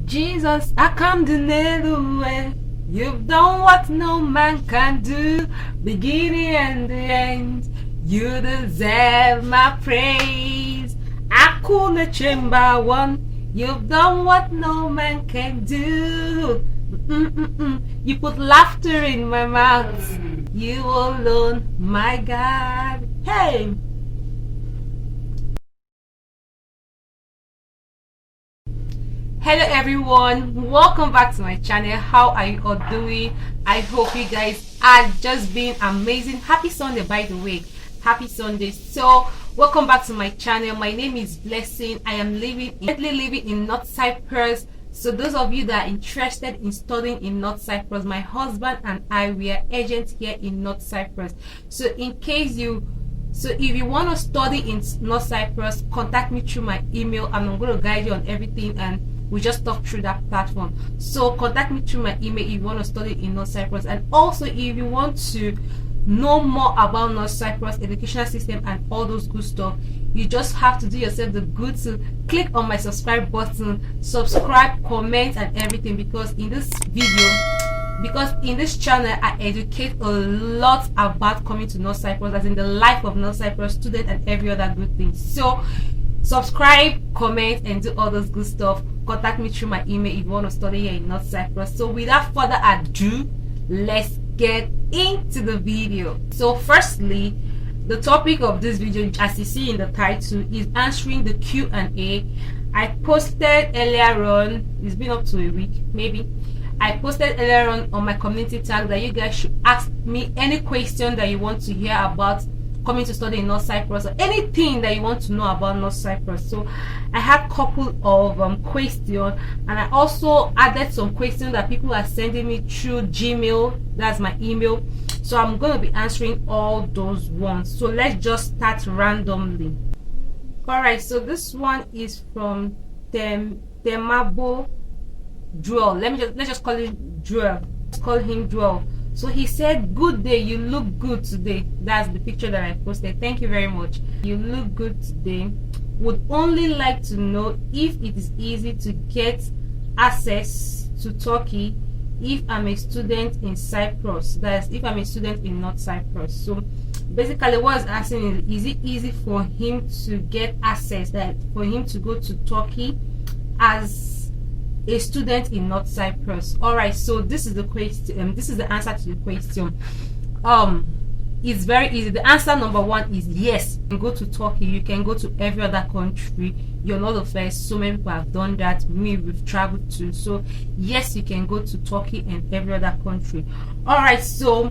Jesus, I come to the way. You've done what no man can do, beginning and the end. You deserve my praise. I couldn't chamber one. You've done what no man can do. You put laughter in my mouth. You alone, my God. Hey. Hello everyone, welcome back to my channel. How are you all doing? I hope you guys are just being amazing. Happy Sunday, by the way. Happy Sunday. So welcome back to my channel. My name is Blessing. I am living in North Cyprus. So those of you that are interested in studying in North Cyprus, my husband and I, we are agents here in North Cyprus. So if you want to study in North Cyprus, contact me through my email and I'm going to guide you on everything, and we just talk through that platform. So contact me through my email if you want to study in North Cyprus. And also if you want to know more about North Cyprus educational system and all those good stuff, you just have to do yourself the good to click on my subscribe button, subscribe, comment and everything, because in this channel I educate a lot about coming to North Cyprus, as in the life of North Cyprus student and every other good thing. So subscribe, comment and do all those good stuff. Contact me through my email if you want to study here in North Cyprus. So without further ado, let's get into the video. So firstly, the topic of this video, as you see in the title, is answering the Q&A. I posted earlier on, it's been up to a week maybe. I posted earlier on my community tag that you guys should ask me any question that you want to hear about coming to study in North Cyprus, or anything that you want to know about North Cyprus. So I had a couple of questions, and I also added some questions that people are sending me through Gmail. That's my email. So I'm going to be answering all those ones. So let's just start randomly. All right, so this one is from Temabo Joel. Let's just call it Joel. Let's call him Joel. So he said, "Good day, you look good today." That's the picture that I posted. Thank you very much. You look good today. Would only like to know if it is easy to get access to Turkey if I'm a student in Cyprus. That's if I'm a student in North Cyprus. So basically what he's asking is it easy for him to get access, that for him to go to Turkey as a student in North Cyprus? All right, so this is the question. This is the answer to the question. It's very easy. The answer number one is yes. You can go to Turkey. You can go to every other country. You're not the first. So many people have done that. We've traveled to. So yes, you can go to Turkey and every other country. All right, so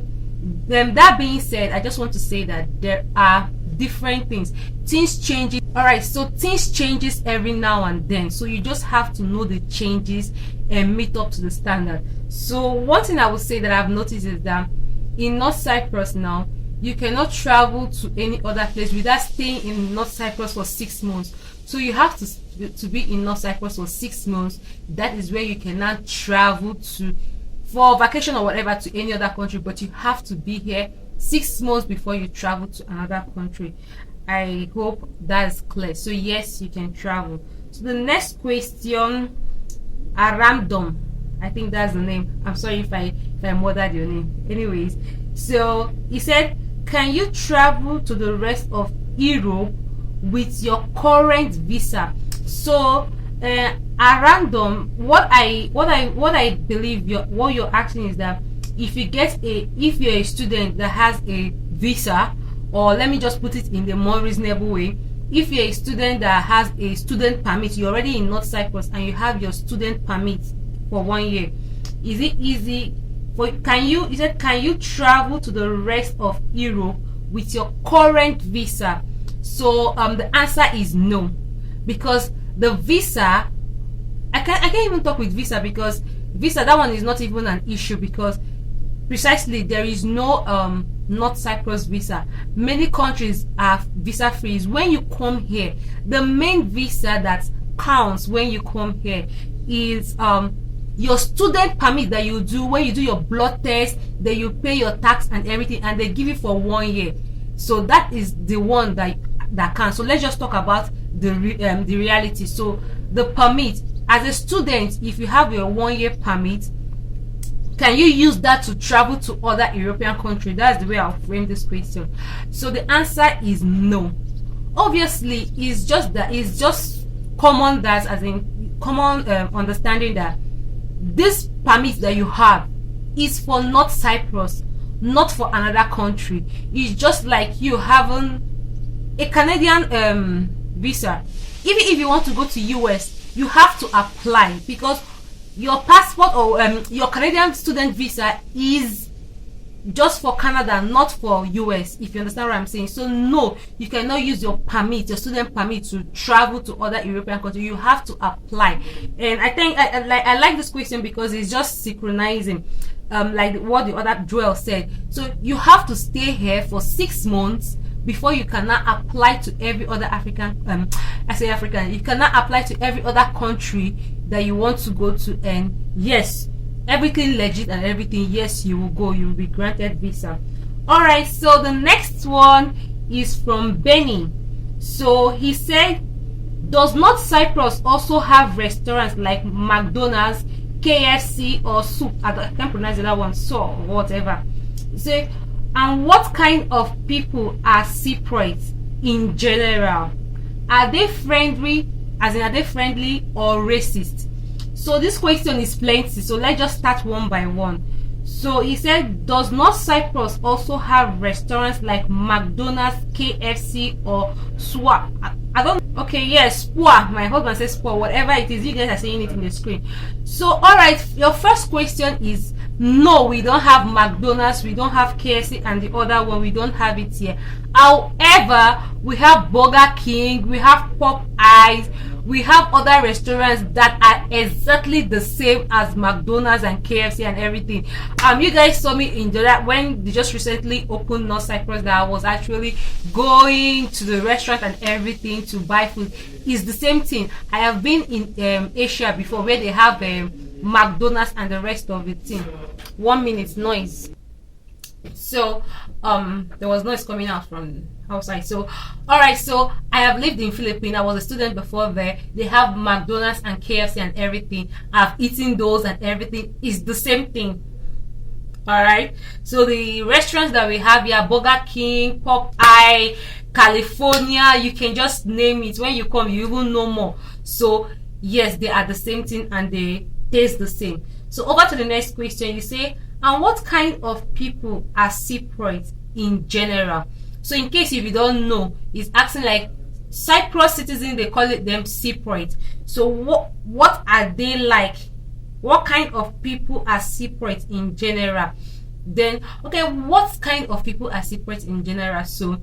that being said, I just want to say that there are different things changes. All right, so things changes every now and then, so you just have to know the changes and meet up to the standard. So one thing I would say that I've noticed is that in North Cyprus now, you cannot travel to any other place without staying in North Cyprus for 6 months. So you have to be in North Cyprus for 6 months. That is where you cannot travel to for vacation or whatever to any other country, but you have to be here 6 months before you travel to another country. I hope that's clear. So yes, you can travel. So the next question, Aramdom, I think that's the name. I'm sorry if I murdered your name. Anyways, so he said, can you travel to the rest of Europe with your current visa? So Aramdom, what I believe what you're asking is that if you're a student that has a visa, or let me just put it in the more reasonable way, if you're a student that has a student permit, you're already in North Cyprus and you have your student permit for 1 year, is it easy for can you travel to the rest of Europe with your current visa? So the answer is no, because the visa, I can't even talk with visa, because visa, that one is not even an issue, because precisely there is no North Cyprus visa. Many countries are visa free. When you come here, the main visa that counts when you come here is your student permit that you do when you do your blood test, then you pay your tax and everything, and they give you for 1 year. So that is the one that counts. So let's just talk about the reality. So the permit, as a student, if you have your 1 year permit, can you use that to travel to other European countries? That's the way I'll frame this question. So the answer is no. Obviously, it's just common, that as in common understanding that this permit that you have is for North Cyprus, not for another country. It's just like you having a Canadian visa. Even if you want to go to US, you have to apply, because your passport or your Canadian student visa is just for Canada, not for US, if you understand what I'm saying. So no, you cannot use your permit, your student permit, to travel to other European countries. You have to apply. And I think I like this question because it's just synchronizing, like what the other Joel said. So you have to stay here for 6 months before you cannot apply to every other African, I say African, you cannot apply to every other country that you want to go to. And yes, everything legit and everything, yes, you will go, you will be granted visa. All right, so the next one is from Benny. So he said, does North Cyprus also have restaurants like McDonald's, KFC, or sooo? I can't pronounce that one, so whatever. So, and what kind of people are Cypriots in general? Are they friendly, as in are they friendly or racist? So this question is plenty, so let's just start one by one. So he said, does North Cyprus also have restaurants like McDonald's, KFC, or sooo? I don't. Okay, yes, sooo. My husband says sooo. Whatever it is, you guys are saying it in the screen. So all right, your first question is no, we don't have McDonald's, we don't have KFC, and the other one we don't have it here. However, we have Burger King, we have Popeyes, we have other restaurants that are exactly the same as McDonald's and KFC and everything. You guys saw me in that when they just recently opened North Cyprus, that I was actually going to the restaurant and everything to buy food. It's the same thing. I have been in Asia before, where they have McDonald's and the rest of the thing. 1 minute noise. So there was noise coming out from outside. So all right, so I have lived in Philippines. I was a student before there. They have McDonald's and KFC and everything. I've eaten those and everything. It's the same thing. All right, so the restaurants that we have here, Burger King, Popeye, California, you can just name it. When you come, you even know more. So yes, they are the same thing and they taste the same. So over to the next question. You say, and what kind of people are Cypriots in general? So in case if you don't know, it's asking like Cyprus citizens, they call it them Cypriots. So what are they like? What kind of people are Cypriots in general? Then okay, what kind of people are Cypriots in general? So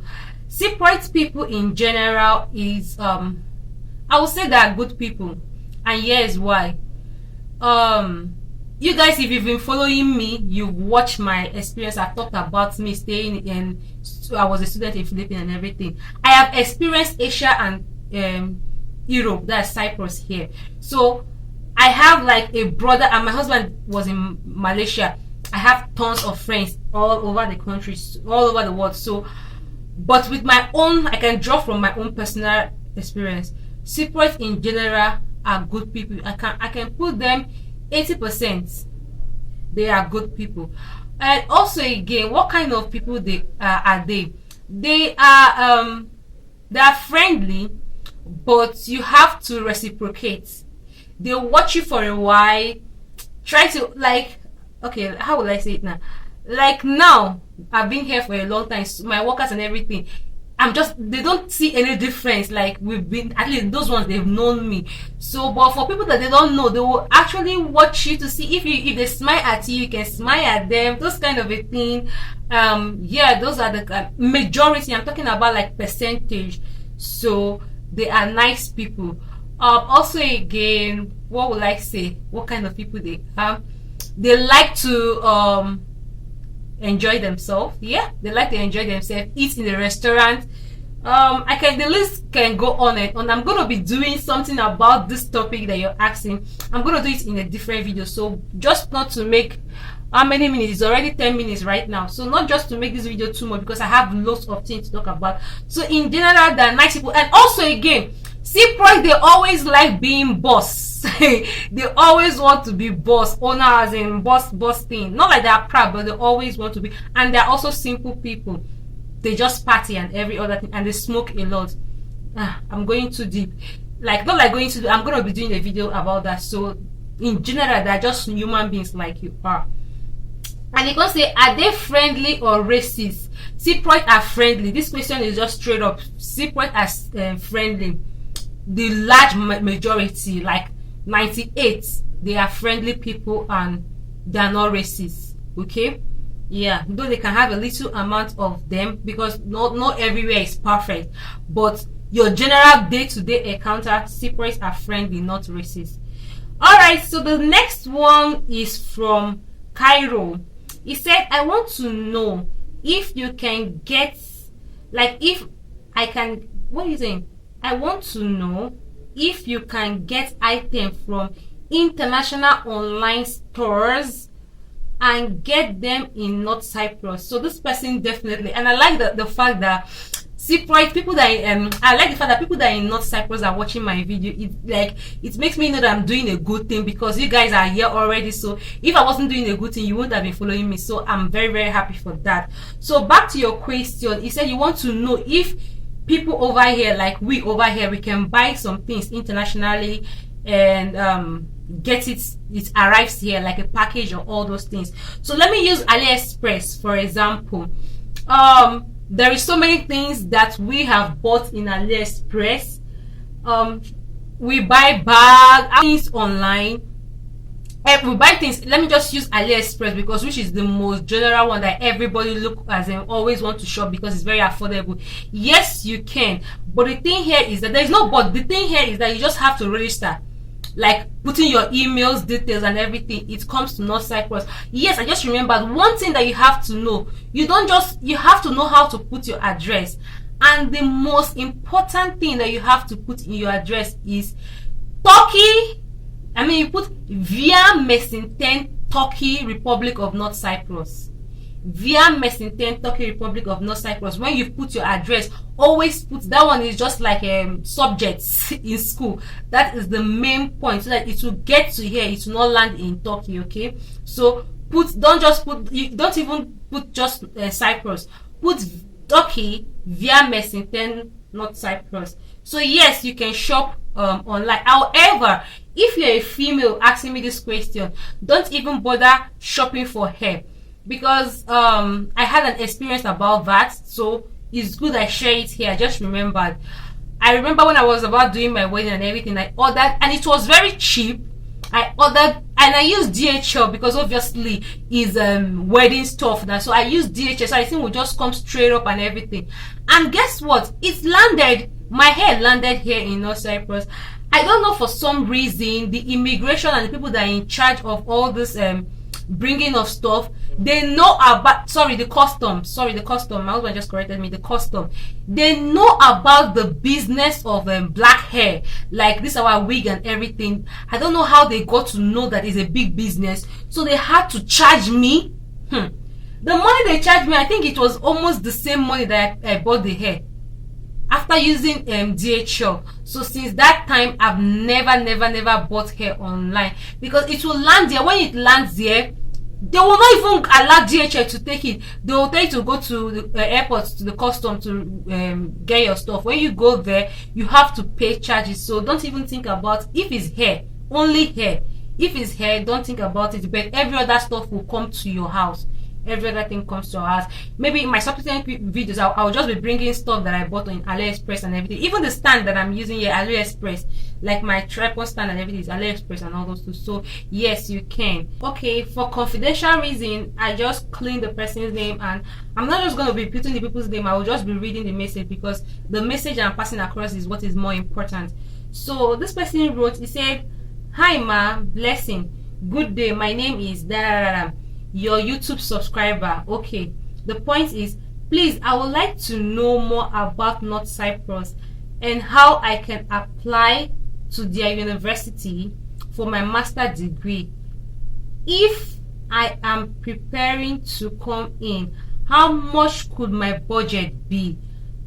Cypriot people in general is I would say they are good people, and here's why. You guys, if you've been following me, you've watched my experience. I've talked about me staying in, I was a student in Philippines and everything. I have experienced Asia and Europe, that's Cyprus here. So I have like a brother, and my husband was in Malaysia. I have tons of friends all over the country, all over the world. So, but with my own, I can draw from my own personal experience. Cypriots in general are good people. I can put them 80%. They are good people. And also again, what kind of people are they? They are friendly, but you have to reciprocate. They watch you for a while, try to like, okay, how will I say it now? Like now, I've been here for a long time, so my workers and everything, they don't see any difference. Like we've been, at least those ones, they've known me. So, but for people that they don't know, they will actually watch you to see if they smile at you, you can smile at them, those kind of a thing. Yeah, those are the majority. I'm talking about like percentage. So they are nice people. Also again, what would I say? What kind of people they are? They like to enjoy themselves. Yeah, they like to enjoy themselves, eat in the restaurant. The list can go on and on. I'm gonna be doing something about this topic that you're asking. I'm gonna do it in a different video. So just not to make, how many minutes? It's already 10 minutes right now. So not just to make this video too much, because I have lots of things to talk about. So in general, they're nice people. And also again, Cyprus, they always like being boss. They always want to be boss, owner, as in boss thing. Not like they are proud, but they always want to be. And they're also simple people. They just party and every other thing, and they smoke a lot. I'm going too deep. Like, not like going to. I'm gonna be doing a video about that. So, in general, they're just human beings like you are. And they can say, are they friendly or racist? Cypriots are friendly. This question is just straight up. Cypriots are friendly. The large majority, like 98, they are friendly people and they are not racist. Okay, yeah, though they can have a little amount of them, because not everywhere is perfect, but your general day-to-day encounter, Cypriots are friendly, not racist. All right, so the next one is from Cairo. He said, I want to know if you can get, like, if I can, what are you saying? I want to know if you can get items from international online stores and get them in North Cyprus. So this person definitely, and I like the fact that Cyprus people that I like the fact that people that are in North Cyprus are watching my video. It makes me know that I'm doing a good thing, because you guys are here already. So if I wasn't doing a good thing, you wouldn't have been following me. So I'm very, very happy for that. So back to your question, he said you want to know if people over here, like we over here, we can buy some things internationally and get it arrives here like a package or all those things. So let me use AliExpress for example. There is so many things that we have bought in AliExpress. We buy bags, things online. We buy things. Let me just use AliExpress, because which is the most general one that everybody look as and always want to shop, because it's very affordable. Yes, you can, but the thing here is that there is no but. The thing here is that you just have to register, like putting your emails, details, and everything. It comes to North Cyprus. Yes, I just remembered one thing that you have to know. You have to know how to put your address, and the most important thing that you have to put in your address is Turkey. I mean, you put via Mesinten, Turkey, Republic of North Cyprus. Via Mesinten, Turkey, Republic of North Cyprus. When you put your address, always put that one. Is just like subjects in school. That is the main point, so that it will get to here. It will not land in Turkey. Okay, so don't even put just Cyprus. Put Turkey via Mesinten, North Cyprus. So yes, you can shop online. However, if you're a female asking me this question, don't even bother shopping for hair, because I had an experience about that. So it's good I share it here. I just remembered. I remember when I was about doing my wedding and everything, I ordered, and it was very cheap. I ordered, and I used DHL because obviously is wedding stuff now. So I used DHL, so I think it would just come straight up and everything. And guess what? It landed. My hair landed here in North Cyprus. I don't know, for some reason the immigration and the people that are in charge of all this bringing of stuff, they know about the custom. My husband just corrected me. The custom, they know about the business of black hair, like this our wig and everything. I don't know how they got to know that it's a big business, so they had to charge me. The money they charged me, I think it was almost the same money that I bought the hair after using DHL. So since that time, I've never bought hair online, because it will land there. When it lands there, they will not even allow DHL to take it. They will tell you to go to the airport, to the custom, to get your stuff. When you go there, you have to pay charges. So don't even think about if it's hair, only hair. If it's hair, don't think about it. But every other stuff will come to your house. Every other thing comes to us. Maybe in my subsequent videos, I'll just be bringing stuff that I bought on AliExpress and everything. Even the stand that I'm using here, AliExpress, like my tripod stand and everything is AliExpress and all those too. So yes, you can. Okay, for confidential reason, I just clean the person's name, and I'm not just going to be putting the people's name. I will just be reading the message, because the message I'm passing across is what is more important. So this person wrote, he said, "Hi ma, blessing. Good day. My name is your YouTube subscriber. Okay, the point is, please, I would like to know more about North Cyprus and how I can apply to their university for my master degree. If I am preparing to come in, how much could my budget be?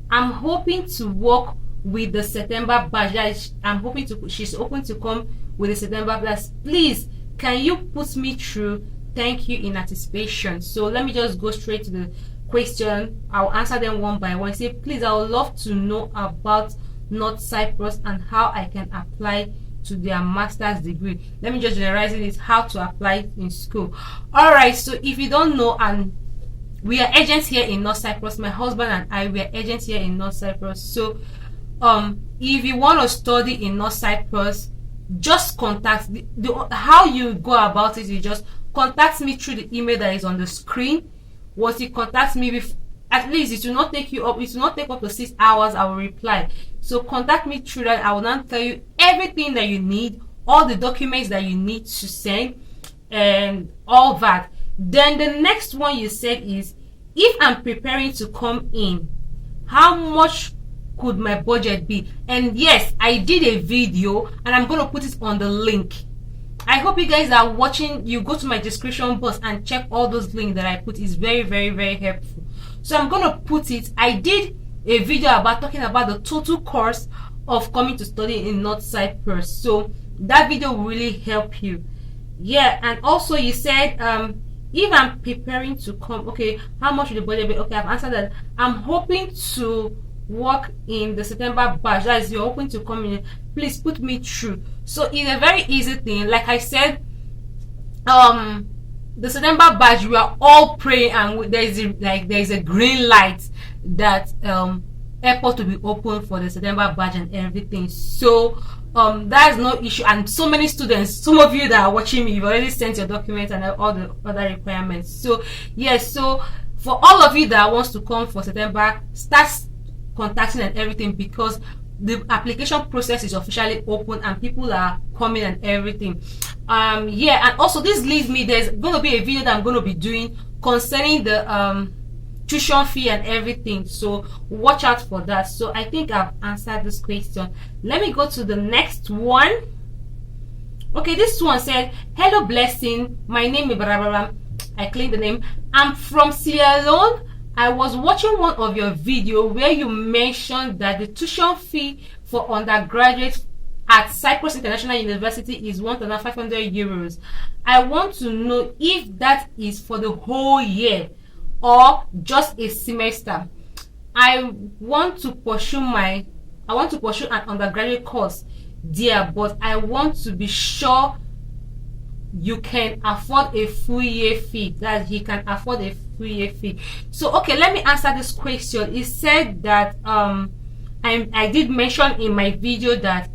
I'm hoping to work with the September batch. That is, I'm hoping to, she's hoping to come with the September batch. Please, can you put me through? Thank you in anticipation. So let me just go straight to the question. I'll answer them one by one. Say, please, I would love to know about North Cyprus and how I can apply to their master's degree. Let me just generalize it, how to apply in school. All right, so if you don't know, and we are agents here in North Cyprus, my husband and I, we are agents here in North Cyprus. So if you want to study in North Cyprus, just contact how you go about it. You just contact me through the email that is on the screen. Once you contact me with, at least it will not take you up, it will not take up to 6 hours. I will reply. So contact me through that. I will now tell you everything that you need, all the documents that you need to send, and all that. Then the next one you said is, if I'm preparing to come in, how much could my budget be? And yes, I did a video and I'm going to put it on the link. I hope you guys are watching. You go to my description box and check all those links that I put. Is very, very, very helpful. So I'm going to put it. I did a video about talking about the total cost of coming to study in North Cyprus. So that video will really help you. Yeah, and also you said if I'm preparing to come, okay, how much will the budget be? Okay, I've answered that. I'm hoping to work in the September batch. That is, you're hoping to come in. Please put me through. So it's a very easy thing. Like I said, the September batch, we are all praying, and there's a green light that airport will be open for the September batch and everything. So that's no issue. And so many students, some of you that are watching me, you've already sent your documents and all the other requirements. So yes, so for all of you that wants to come for September, start contacting and everything, because the application process is officially open and people are coming and everything. Yeah, and also this leads me, there's going to be a video that I'm going to be doing concerning the tuition fee and everything, so watch out for that. So I think I've answered this question. Let me go to the next one. Okay, this one said, hello Blessing, my name is Barbara. I claim the name. I'm from Sierra Leone. I was watching one of your video where you mentioned that the tuition fee for undergraduates at Cyprus International University is 1,500 euros. I want to know if that is for the whole year or just a semester. I want to pursue an undergraduate course there, but I want to be sure you can afford a full year fee, that he can afford a full year fee. So okay, let me answer this question. It said that I did mention in my video that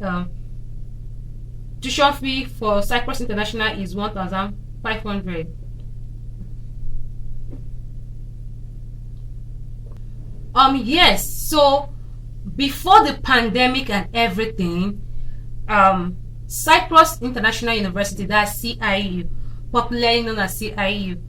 tuition fee for Cyprus International is 1,500. Yes, so before the pandemic and everything, Cyprus International University, that's CIU, popularly known as CIU,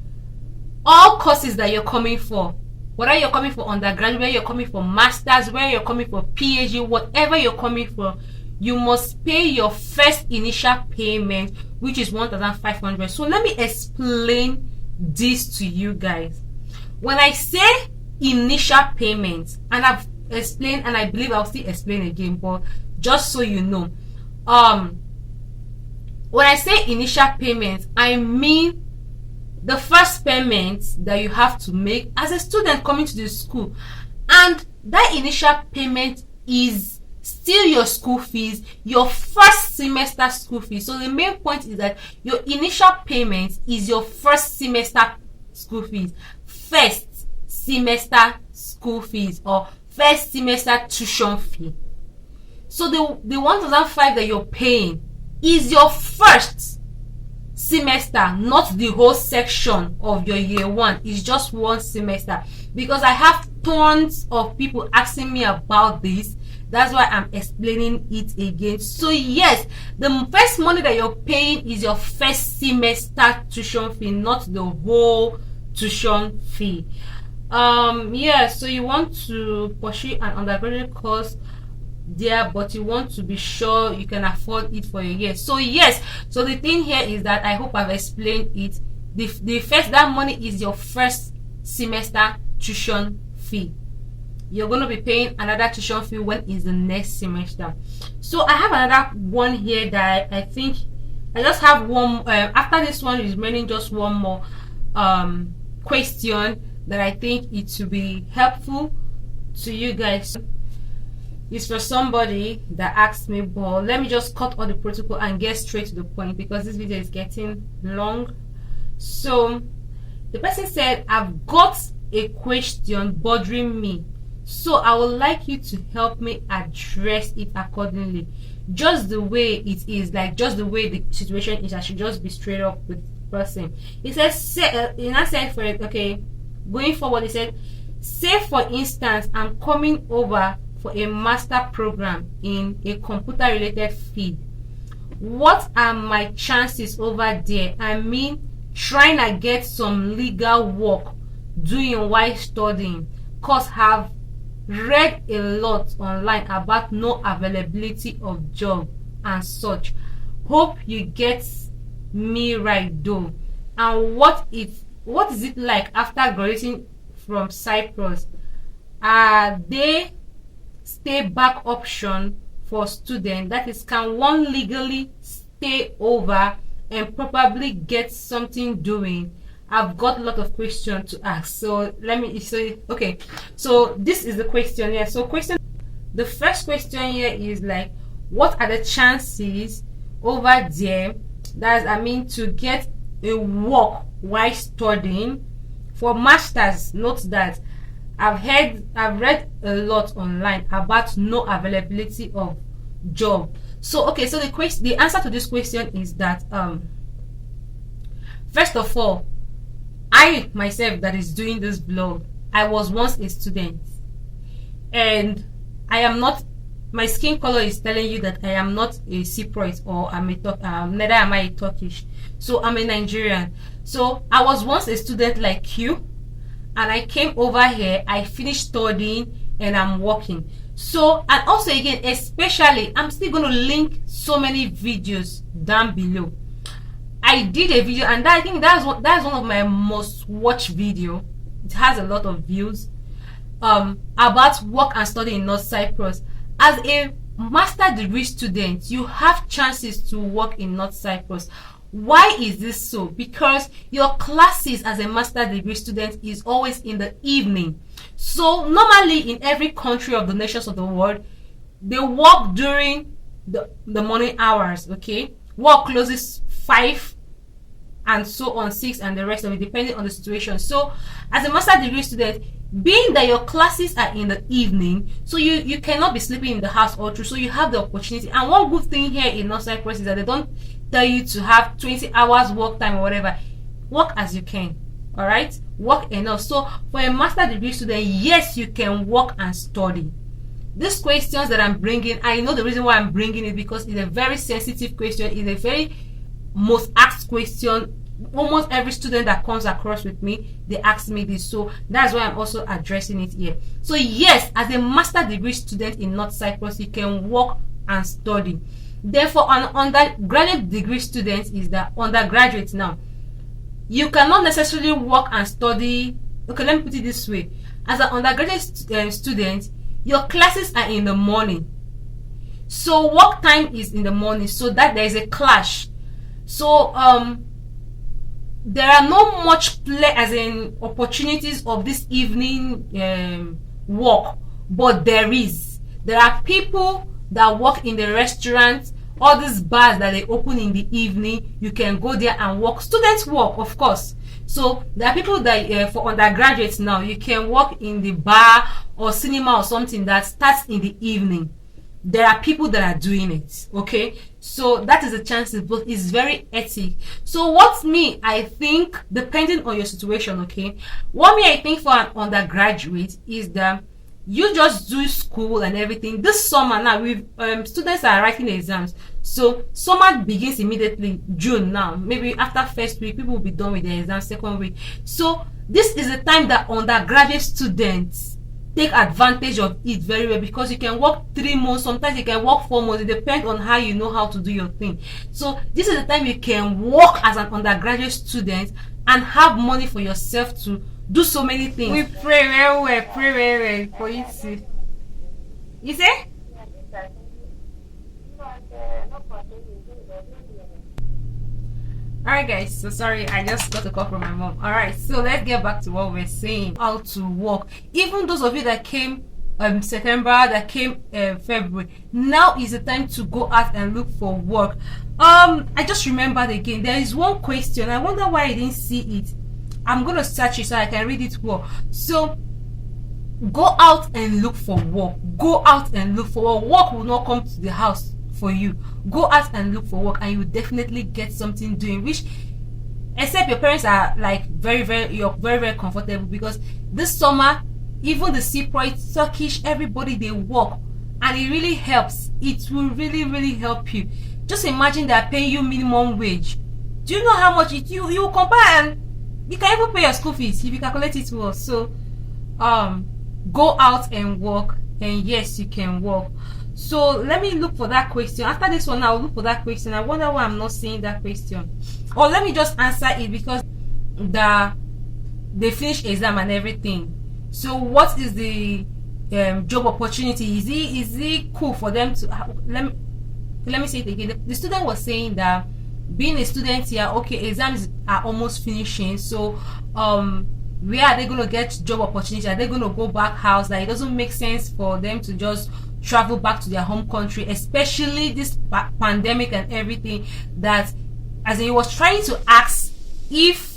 all courses that you're coming for, whether you're coming for undergraduate, whether you're coming for masters, whether you're coming for PhD, whatever you're coming for, you must pay your first initial payment, which is 1,500. So let me explain this to you guys. When I say initial payment, and I've explained, and I believe I'll still explain again, but just so you know, when I say initial payment, I mean the first payment that you have to make as a student coming to the school, and that initial payment is still your school fees, your first semester school fees. So the main point is that your initial payment is your first semester school fees, first semester school fees, or first semester tuition fee. So the 1,500 that you're paying is your first semester, not the whole section of your year one. It's just one semester, because I have tons of people asking me about this. That's why I'm explaining it again. So yes, the first money that you're paying is your first semester tuition fee, not the whole tuition fee. Yeah, so you want to pursue an undergraduate course there, but you want to be sure you can afford it for a year. So yes, so the thing here is that I hope I've explained it. The first, that money is your first semester tuition fee. you're going to be paying another tuition fee when is the next semester. So I have another one here that I think I just have one. After this one is remaining just one more question that I think it will be helpful to you guys. It's for somebody that asked me, but let me just cut all the protocol and get straight to the point because this video is getting long. So the person said, I've got a question bothering me, so I would like you to help me address it accordingly, just the way it is, like just the way the situation is. I should just be straight up with the person. He says, in I said for it, okay, going forward, he said, say for instance I'm coming over for a master program in a computer related field. What are my chances over there? I mean, trying to get some legal work doing while studying, cause have read a lot online about no availability of job and such. Hope you get me right though. And what is it like after graduating from Cyprus? Are they stay back option for students? That is, can one legally stay over and probably get something doing? I've got a lot of questions to ask, so let me say, okay, so this is the question here. So the first question here is like, what are the chances over there, that's I mean, to get a work while studying for masters? Note that I've read a lot online about no availability of job. So okay, so the answer to this question is that first of all, I myself that is doing this vlog, I was once a student, and I am not, my skin color is telling you that I am not a Cypriot, or neither am I Turkish. So I'm a Nigerian. So I was once a student like you, and I came over here, I finished studying, and I'm working. So, and also again, especially, I'm still going to link so many videos down below. I did a video, and I think that's one of my most watched video. It has a lot of views, about work and study in North Cyprus. As a master degree student, you have chances to work in North Cyprus. Why is this so? Because your classes as a master degree student is always in the evening. So normally in every country of the nations of the world, they work during the morning hours. Okay, work closes 5 and so on, 6, and the rest of it depending on the situation. So as a master degree student, being that your classes are in the evening, so you cannot be sleeping in the house all through, so you have the opportunity. And one good thing here in North Cyprus is that they don't tell you to have 20 hours work time or whatever. Work as you can, all right, work enough. So for a master degree student, yes, you can work and study. These questions that I'm bringing, I know the reason why I'm bringing it, because it's a very sensitive question. It's a very most asked question. Almost every student that comes across with me, they ask me this, so that's why I'm also addressing it here. So yes, as a master degree student in North Cyprus, you can work and study. Therefore, an undergraduate degree student is the undergraduate. Now, you cannot necessarily work and study. Okay, let me put it this way: as an undergraduate student, your classes are in the morning, so work time is in the morning, so that there is a clash. So there are not much play, as in opportunities of this evening work, but there are people that work in the restaurants, all these bars that they open in the evening. You can go there and work. Students work, of course. So there are people that for undergraduates now, you can work in the bar or cinema or something that starts in the evening. There are people that are doing it. Okay, so that is a chance, but it's very ethic. So what me I think, depending on your situation, okay, what me I think for an undergraduate is that you just do school and everything. This summer now, we students are writing exams, so summer begins immediately, June now. Maybe after first week, people will be done with their exams second week. So this is the time that undergraduate students take advantage of it very well, because you can work 3 months, sometimes you can work 4 months. It depends on how you know how to do your thing. So this is the time you can work as an undergraduate student and have money for yourself to do so many things. We pray very well, pray very well for you to. You say? Alright guys, so sorry, I just got a call from my mom. Alright, so let's get back to what we're saying. How to work. Even those of you that came September, that came February, now is the time to go out and look for work. I just remembered again, there is one question. I wonder why I didn't see it. I'm gonna search it so I can read it well. So go out and look for work. Go out and look for work. Work will not come to the house for you. Go out and look for work, and you will definitely get something doing, which, except your parents are like you're very comfortable, because this summer even the Cypriot, Turkish, everybody, they work, and it really helps. It will really help you. Just imagine they're paying you minimum wage. Do you know how much you compare, and you can even pay your school fees if you calculate it well. So go out and work, and yes, you can work. So let me look for that question. After this one, I'll look for that question. I wonder why I'm not seeing that question. Or let me just answer it, because they finished exam and everything. So what is the job opportunity? Is it cool for them to let me say it again. The student was saying that being a student here, okay, exams are almost finishing, so where are they going to get job opportunity? Are they going to go back house? Like, it doesn't make sense for them to just travel back to their home country, especially this pandemic and everything. That, as in, he was trying to ask if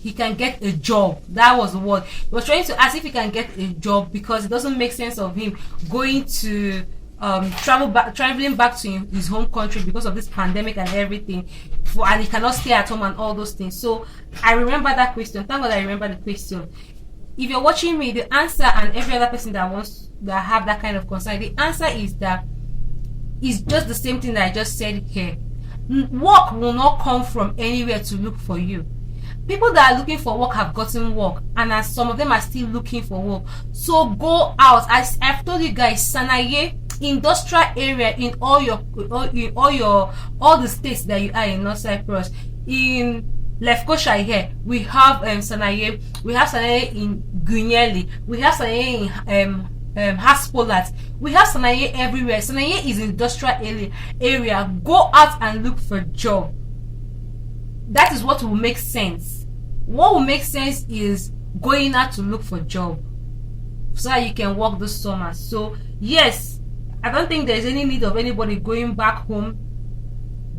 he can get a job. That was the word. He was trying to ask if he can get a job, because it doesn't make sense of him going to traveling back to his home country because of this pandemic and everything, and he cannot stay at home and all those things. So I remember that question. Thank God I remember the question. If you're watching me, the answer, and every other person that have that kind of concern, the answer is that it's just the same thing that I just said here. Work will not come from anywhere to look for you. People that are looking for work have gotten work, and as some of them are still looking for work. So go out. As I've told you guys, Sanaye industrial area in all the states that you are in North Cyprus. In Lefkosha here, we have Sanaye. We have Sanaye in Gunyeli. We have Sanaye in Haspolat. We have Sanaye everywhere. Sanaye is industrial area. Go out and look for a job. That is what will make sense. What will make sense is going out to look for a job, so that you can work this summer. So yes, I don't think there's any need of anybody going back home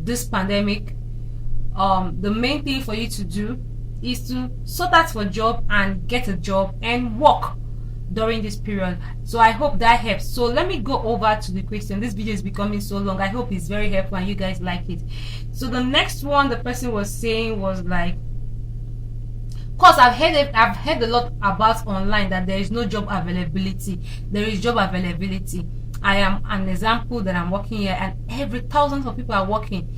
this pandemic. The main thing for you to do is to sort out for a job and get a job and work during this period. So I hope that helps. So let me go over to the question. This video is becoming so long. I hope it's very helpful and you guys like it. So the next one the person was saying was like, cause I've heard a lot about online that there is no job availability. There is job availability. I am an example that I'm working here, and thousands of people are working.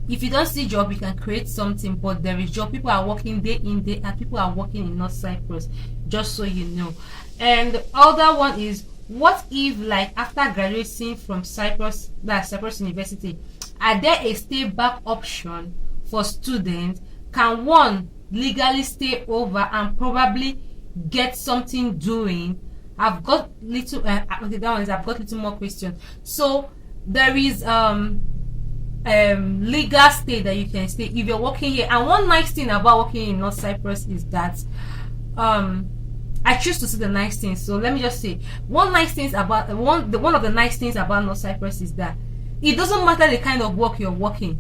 If you don't see job, you can create something, but there is job. People are working day in, day out. People are working in North Cyprus, just so you know. And the other one is, what if, like, after graduating from Cyprus, that's Cyprus University, are there a stay back option for students? Can one legally stay over and probably get something doing? I've got little okay, that one is, I've got little more questions. So there is legal stay that you can stay if you're working here. And one nice thing about working in North Cyprus is that I choose to see the nice things. So let me just say, one of the nice things about North Cyprus is that it doesn't matter the kind of work you're working.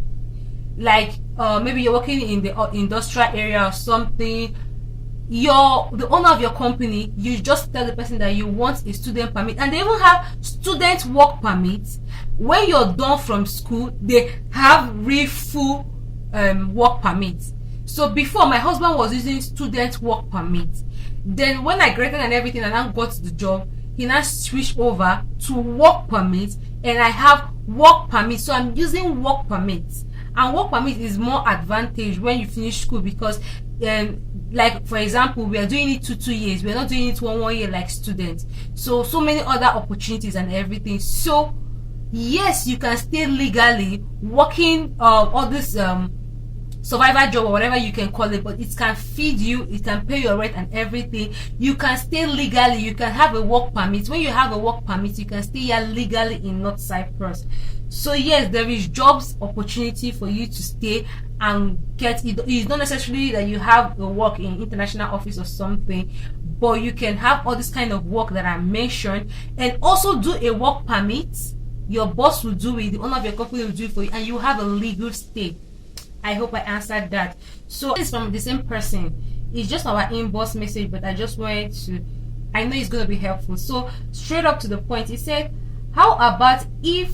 Like maybe you're working in the industrial area or something. The owner of your company, you just tell the person that you want a student permit, and they even have student work permits. When you're done from school, they have full work permits. So before, my husband was using student work permits. Then when I graduated and everything and I got the job, he now switched over to work permits, and I have work permits. So I'm using work permits, and work permit is more advantage when you finish school, because like for example, we are doing it 2 years. We're not doing it one year like students. So many other opportunities and everything. So yes, you can stay legally working all these survivor job or whatever you can call it, but it can feed you, it can pay your rent and everything. You can stay legally, you can have a work permit. When you have a work permit, you can stay here legally in North Cyprus. So yes, there is jobs opportunity for you to stay and get it. It's not necessarily that you have a work in international office or something, but you can have all this kind of work that I mentioned, and also do a work permit. Your boss will do it, the owner of your company will do it for you, and you have a legal stay. I hope I answered that. So it's from the same person. It's just our inbox message, but I just wanted to, I know it's going to be helpful. So straight up to the point, he said, how about if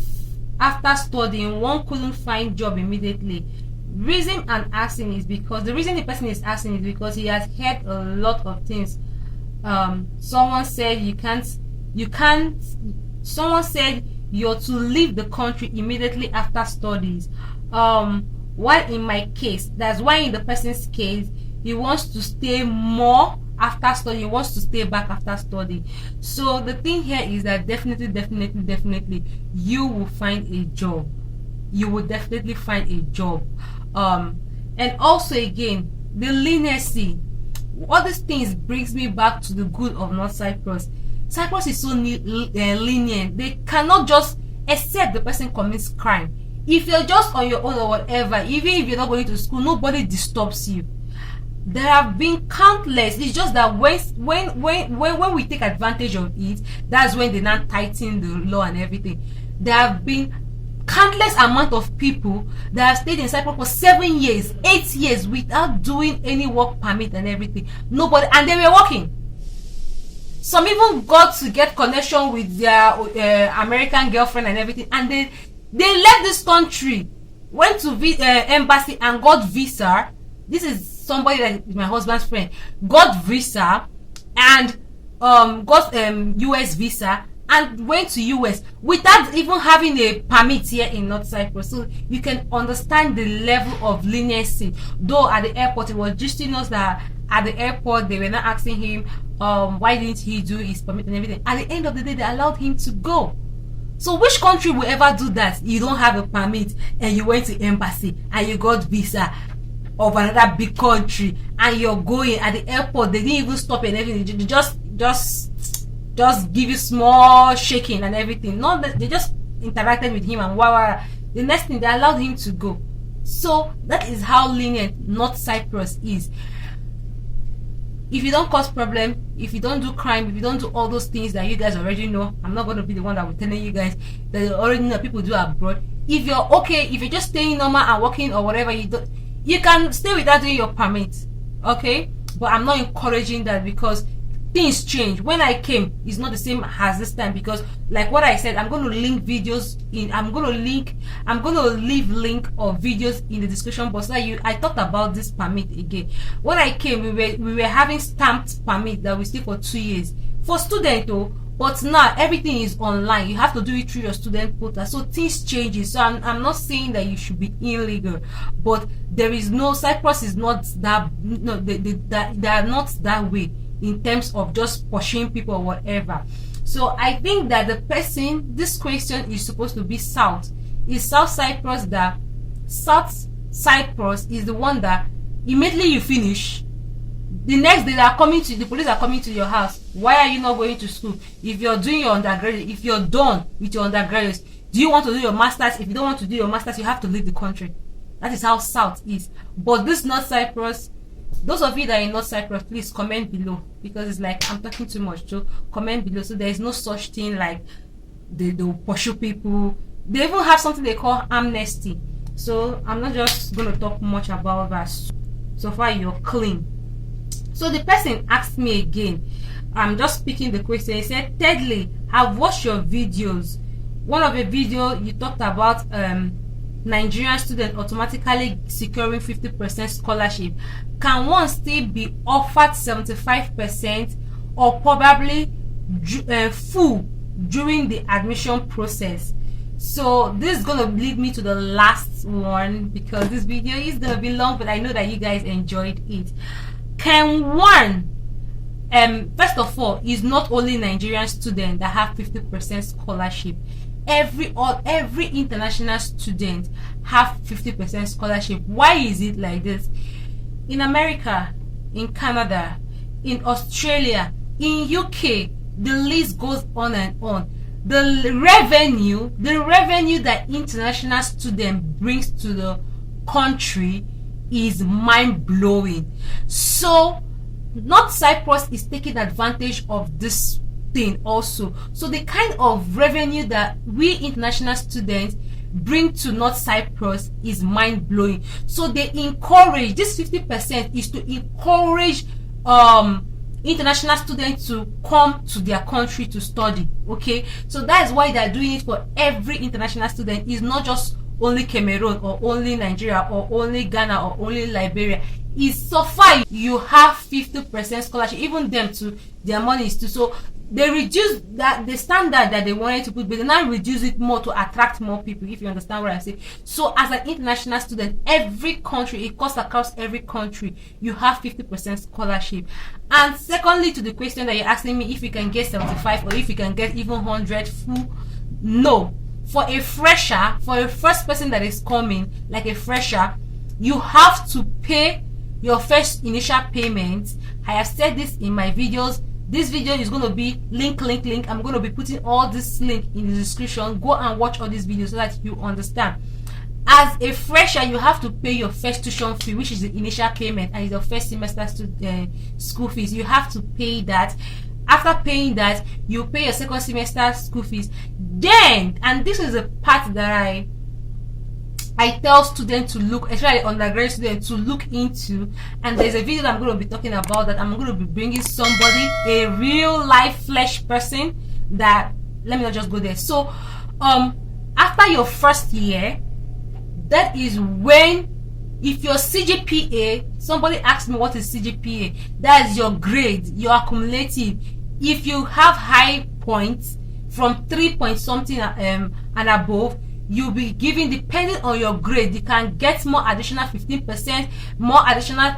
after studying one couldn't find job immediately? Reason I'm asking is because the reason the person is asking is because he has heard a lot of things. Someone said someone said you're to leave the country immediately after studies. While in my case, that's why in the person's case, he wants to stay more after study, he wants to stay back after study. So the thing here is that definitely you will find a job. You will definitely find a job. And also again, the leniency, all these things brings me back to the good of North Cyprus. Cyprus is so lenient. They cannot just accept the person commits crime. If you're just on your own or whatever, even if you're not going to school, nobody disturbs you. There have been countless. It's just that when we take advantage of it, that's when they now tighten the law and everything. There have been countless amount of people that have stayed in Cyprus for 7 years, 8 years without doing any work permit and everything. Nobody, and they were working. Some even got to get connection with their American girlfriend and everything, and they left this country, went to embassy and got visa. This is somebody that is my husband's friend. Got visa and got US visa and went to US without even having a permit here in North Cyprus. So you can understand the level of leniency. Though at the airport, it was just us that at the airport they were not asking him why didn't he do his permit and everything. At the end of the day, they allowed him to go. So which country will ever do that? You don't have a permit and you went to embassy and you got visa of another big country and you're going at the airport. They didn't even stop and everything. They just give you small shaking and everything. Not that they just interacted with him and wow. The next thing, they allowed him to go. So that is how lenient North Cyprus is. If you don't cause problem, if you don't do crime, if you don't do all those things that you guys already know, I'm not going to be the one that will telling you guys that you already know that people do abroad. If you're okay, if you're just staying normal and working or whatever, you can stay without doing your permit, okay? But I'm not encouraging that because things change. When I came, it's not the same as this time because, like what I said, I'm going to link videos in. I'm going to leave link of videos in the description box. So I talked about this permit again. When I came, we were having stamped permit that we stay for 2 years for student though. But now everything is online. You have to do it through your student portal. So things changes. So I'm not saying that you should be illegal, but there is no, Cyprus is not that. No, they are not that way in terms of just pushing people or whatever. So I think that the person, this question is supposed to be South. Is South Cyprus that? South Cyprus is the one that immediately you finish, the next day the police are coming to your house. Why are you not going to school? If you're doing your undergraduate, if you're done with your undergraduate, do you want to do your masters? If you don't want to do your masters, you have to leave the country. That is how South is. But this North Cyprus, those of you that are in North Cyprus, please comment below because it's like I'm talking too much. So comment below. So there is no such thing like they'll pursue people. They even have something they call amnesty. So I'm not just going to talk much about that. So far you're clean. So the person asked me again. I'm just picking the question. He said, thirdly, I've watched your videos. One of the video you talked about Nigerian student automatically securing 50% scholarship. Can one still be offered 75% or probably full during the admission process? So this is gonna lead me to the last one because this video is gonna be long, but I know that you guys enjoyed it. Can one first of all, is not only Nigerian students that have 50% scholarship. every international student have 50% scholarship. Why is it like this? In America, in Canada, in Australia, in UK, the list goes on and on. The revenue that international student brings to the country is mind-blowing. So North Cyprus is taking advantage of this thing also. So the kind of revenue that we international students bring to North Cyprus is mind-blowing. So they encourage, this 50% is to encourage international students to come to their country to study. Okay, so that's why they're doing it for every international student. It's not just only Cameroon or only Nigeria or only Ghana or only Liberia. It's so far you have 50% scholarship. Even them too, their money is too. So they reduce that the standard that they wanted to put, but they now reduce it more to attract more people, if you understand what I say. So as an international student, every country, it costs across every country, you have 50% scholarship. And secondly, to the question that you're asking me, if you can get 75 or if you can get even 100 full, no. For a fresher, for a first person that is coming, like a fresher, you have to pay your first initial payment. I have said this in my videos. This video is going to be link. I'm going to be putting all this link in the description. Go and watch all these videos so that you understand. As a fresher, you have to pay your first tuition fee, which is the initial payment, and is your first semester school fees. You have to pay that. After paying that, you pay your second semester school fees. Then, and this is a part that I tell students to look, especially undergraduate students, to look into, and there's a video that I'm going to be talking about, that I'm going to be bringing somebody, a real life flesh person, that, let me not just go there. So after your first year, that is when, if your CGPA, somebody asked me what is CGPA, that is your grade, your accumulative. If you have high points from 3 point something and above, you'll be given, depending on your grade, you can get more additional 15%, more additional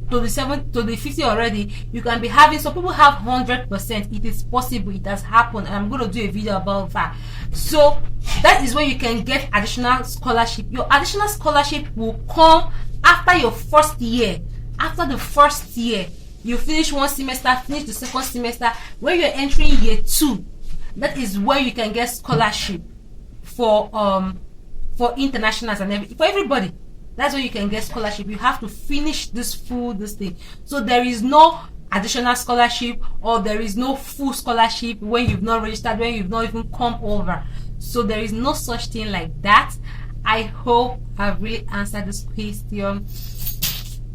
to the 50 already. You can be having, some people have 100%. It is possible, it has happened, and I'm going to do a video about that. So that is where you can get additional scholarship. Your additional scholarship will come after your first year. After the first year, you finish one semester, finish the second semester. When you're entering year 2, that is where you can get scholarship for internationals and for everybody. That's where you can get scholarship. You have to finish this thing. So there is no additional scholarship, or there is no full scholarship when you've not registered, when you've not even come over. So there is no such thing like that. I hope I've really answered this question.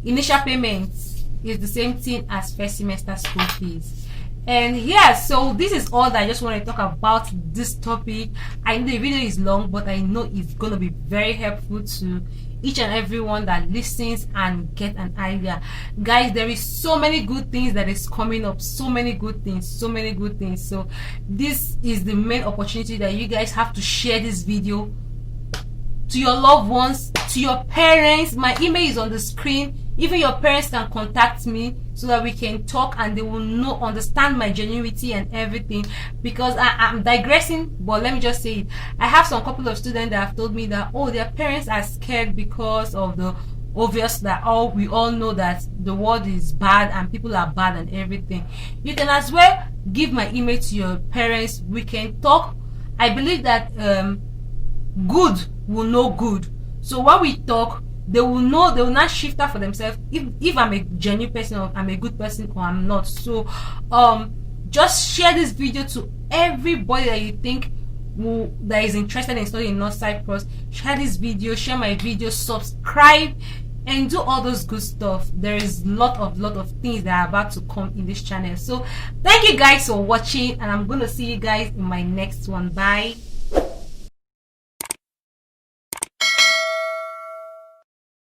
Initial payments is the same thing as first semester school fees. And yeah, so this is all that I just want to talk about this topic. I know the video is long, but I know it's going to be very helpful to each and everyone that listens and get an idea. Guys, there is so many good things that is coming up, so many good things. So this is the main opportunity that you guys have to share this video to your loved ones, to your parents. My email is on the screen. Even your parents can contact me so that we can talk, and they will understand my genuinity and everything. Because I'm digressing, but let me just say it. I have some couple of students that have told me that, oh, their parents are scared because of the obvious, that we all know that the world is bad and people are bad and everything. You can as well give my email to your parents. We can talk. I believe that good will know good. So when we talk, they will know, they will not shift that for themselves if I'm a genuine person, or I'm a good person, or I'm not. So just share this video to everybody that you think that is interested in studying in North Cyprus. Share this video, share my video, subscribe, and do all those good stuff. There is lot of things that are about to come in this channel. So thank you guys for watching, and I'm gonna see you guys in my next one. Bye.